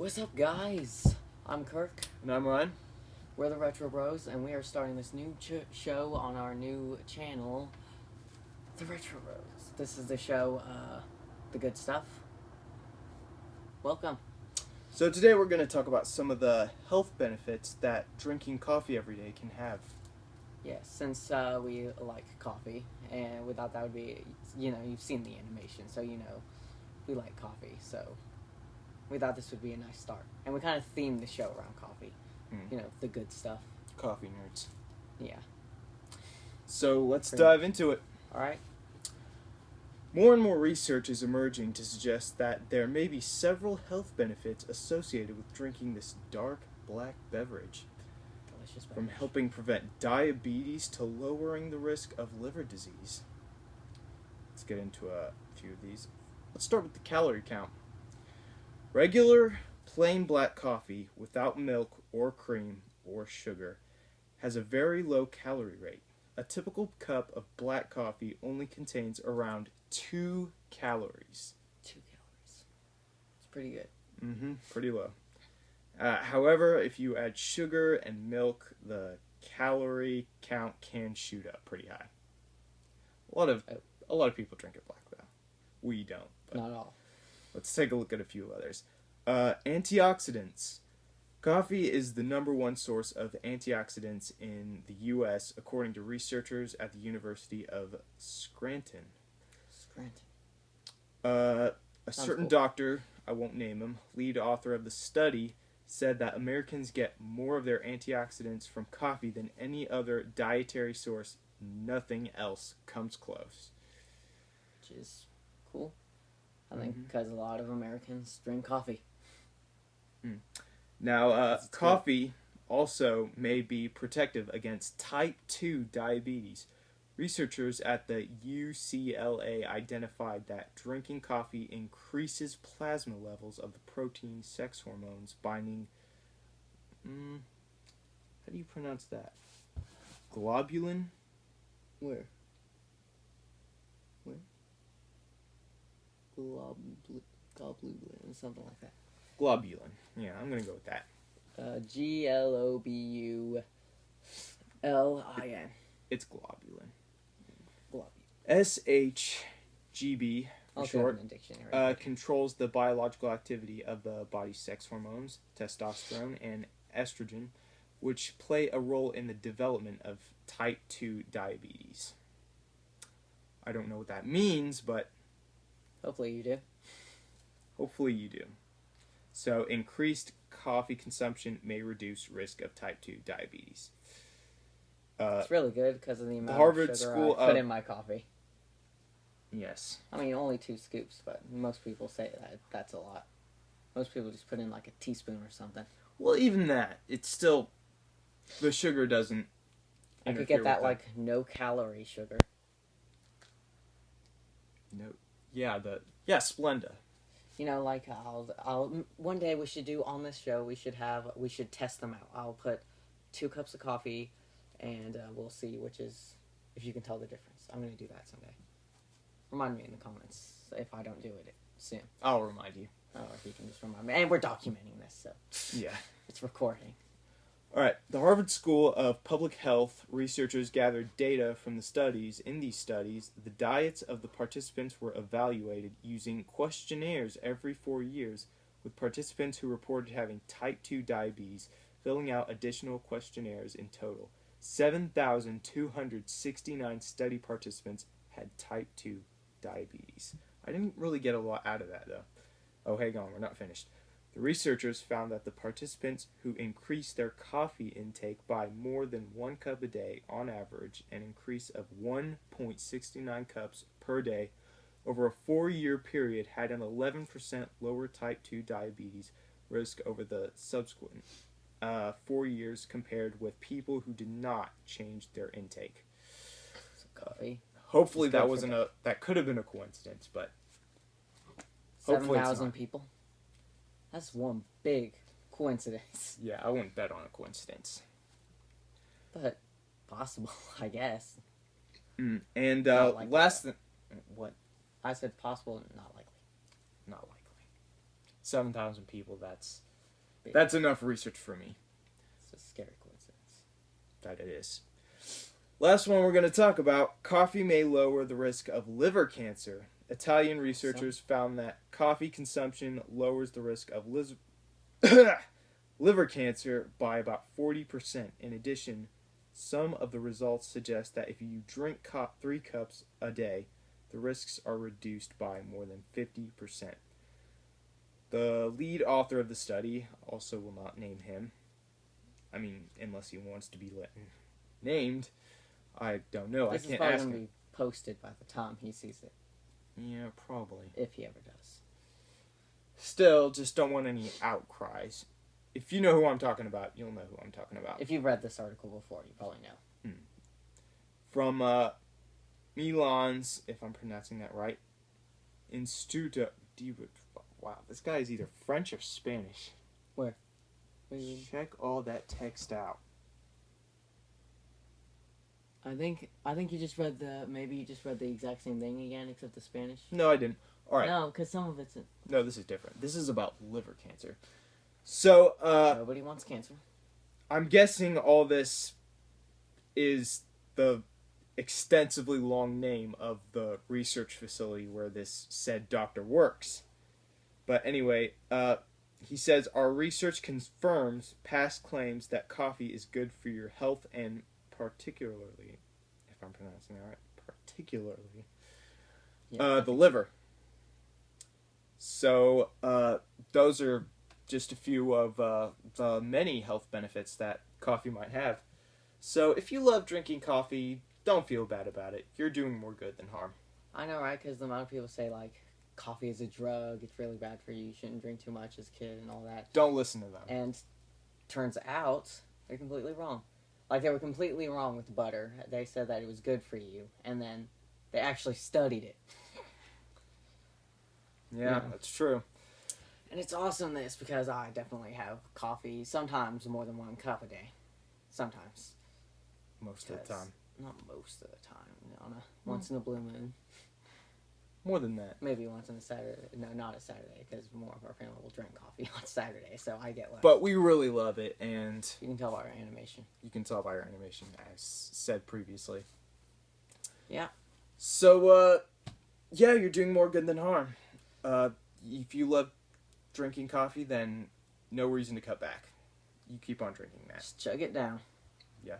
What's up, guys? I'm Kirk. And I'm Ryan. We're the Retro Bros, and we are starting this new show on our new channel, the Retro Bros. This is the show, The Good Stuff. Welcome. So today we're going to talk about some of the health benefits that drinking coffee every day can have. Yes, since we like coffee, and without that would be, you've seen the animation, so we like coffee, so we thought this would be a nice start. And we kind of themed the show around coffee. The good stuff. Coffee nerds. Yeah. So let's dive into it. Alright. More and more research is emerging to suggest that there may be several health benefits associated with drinking this dark black beverage. Delicious beverage. From helping prevent diabetes to lowering the risk of liver disease. Let's get into a few of these. Let's start with the calorie count. Regular plain black coffee without milk or cream or sugar has a very low calorie rate. A typical cup of black coffee only contains around 2 calories. 2 calories. It's pretty good. Pretty low. However, if you add sugar and milk, the calorie count can shoot up pretty high. A lot of people drink it black though. We don't. But Not all. let's take a look at a few others. Antioxidants. Coffee is the #1 source of antioxidants in the U.S. according to researchers at the University of Scranton. A certain doctor, I won't name him, lead author of the study, said that Americans get more of their antioxidants from coffee than any other dietary source. Nothing else comes close. Which is cool. I think because a lot of Americans drink coffee. Now, coffee also may be protective against type 2 diabetes. Researchers at the UCLA identified that drinking coffee increases plasma levels of the protein sex hormones binding... how do you pronounce that? Globulin? Where? Globulin, something like that. Globulin. Yeah, I'm going to go with that. Globulin. It's globulin. Globulin. SHGB, for short, controls the biological activity of the body's sex hormones, testosterone and estrogen, which play a role in the development of type 2 diabetes. I don't know what that means, but... hopefully you do. Hopefully you do. So, increased coffee consumption may reduce risk of type 2 diabetes. It's really good because of the amount Harvard of sugar School I put in my coffee. Yes. I mean, only 2 scoops, but most people say that's a lot. Most people just put in like a teaspoon or something. Well, even that, it's still... the sugar doesn't I could get that, like, no-calorie sugar. No. Yeah, Splenda. Like I'll one day we should do on this show. We should test them out. I'll put 2 cups of coffee, and we'll see if you can tell the difference. I'm gonna do that someday. Remind me in the comments if I don't do it soon. I'll remind you. Oh, if you can just remind me. And we're documenting this, so Yeah. it's recording. All right. The Harvard School of Public Health researchers gathered data from the studies. In these studies, the diets of the participants were evaluated using questionnaires every 4 years, with participants who reported having type 2 diabetes filling out additional questionnaires in total. 7,269 study participants had type 2 diabetes. I didn't really get a lot out of that, though. Oh, hang on. We're not finished. The researchers found that the participants who increased their coffee intake by more than 1 cup a day on average, an increase of 1.69 cups per day over a 4-year period, had an 11% lower type 2 diabetes risk over the subsequent 4 years compared with people who did not change their intake. Coffee. Hopefully that could have been a coincidence, but 7,000 people. That's one big coincidence. Yeah, I wouldn't bet on a coincidence. But possible, I guess. And what? I said possible, not likely. Not likely. 7,000 people, that's That's enough research for me. It's a scary coincidence. That it is. Last one we're going to talk about. Coffee may lower the risk of liver cancer. Italian researchers found that coffee consumption lowers the risk of liver cancer by about 40%. In addition, some of the results suggest that if you drink 3 cups a day, the risks are reduced by more than 50%. The lead author of the study, also will not name him. I mean, unless he wants to be named. I don't know. This I can't is ask probably going to him. be posted by the time he sees it, Yeah, probably. if he ever does. Still, just don't want any outcries. If you know who I'm talking about, you'll know who I'm talking about. If you've read this article before, you probably know. From Milan's, if I'm pronouncing that right, Instituto di... Wow, this guy is either French or Spanish. Where you... Check all that text out. I think you just read the exact same thing again, except the Spanish. No, I didn't. All right. No, because some of it's... No, this is different. This is about liver cancer. So, Nobody wants cancer. I'm guessing all this is the extensively long name of the research facility where this said doctor works. But anyway, he says, our research confirms past claims that coffee is good for your health and particularly, if I'm pronouncing that right, the liver. So, those are just a few of the many health benefits that coffee might have. So, if you love drinking coffee, don't feel bad about it. You're doing more good than harm. I know, right? Because the amount of people say, like, coffee is a drug, it's really bad for you, you shouldn't drink too much as a kid and all that. Don't listen to them. And turns out, they're completely wrong. Like, they were completely wrong with butter. They said that it was good for you, and then they actually studied it. Yeah, that's true. And it's awesome this, because I definitely have coffee, sometimes more than 1 cup a day. Sometimes. Most of the time. Not most of the time. Once in a blue moon. More than that. Maybe once on a Saturday. No, not a Saturday, because more of our family will drink coffee on Saturday, so I get less. But we really love it, and You can tell by our animation. you can tell by our animation, as said previously. Yeah. So, yeah, you're doing more good than harm. If you love drinking coffee, then no reason to cut back. You keep on drinking that. Just chug it down. Yeah.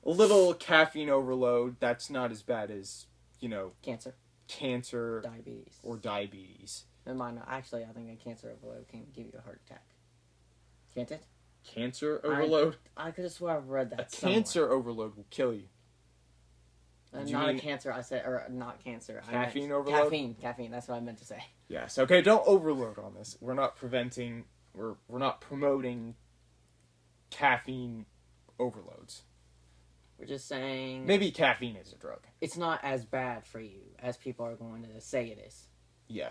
A little caffeine overload, that's not as bad as, cancer Diabetes. or diabetes. Never mind. Actually, I think a cancer overload can give you a heart attack. Can't it? Cancer overload? I could have swore I've read that A cancer overload will kill you. Not a cancer, I said, or not cancer. Caffeine overload? Caffeine, that's what I meant to say. Yes, okay, don't overload on this. We're not promoting caffeine overloads. We're just saying... Maybe caffeine is a drug. It's not as bad for you as people are going to say it is. Yeah.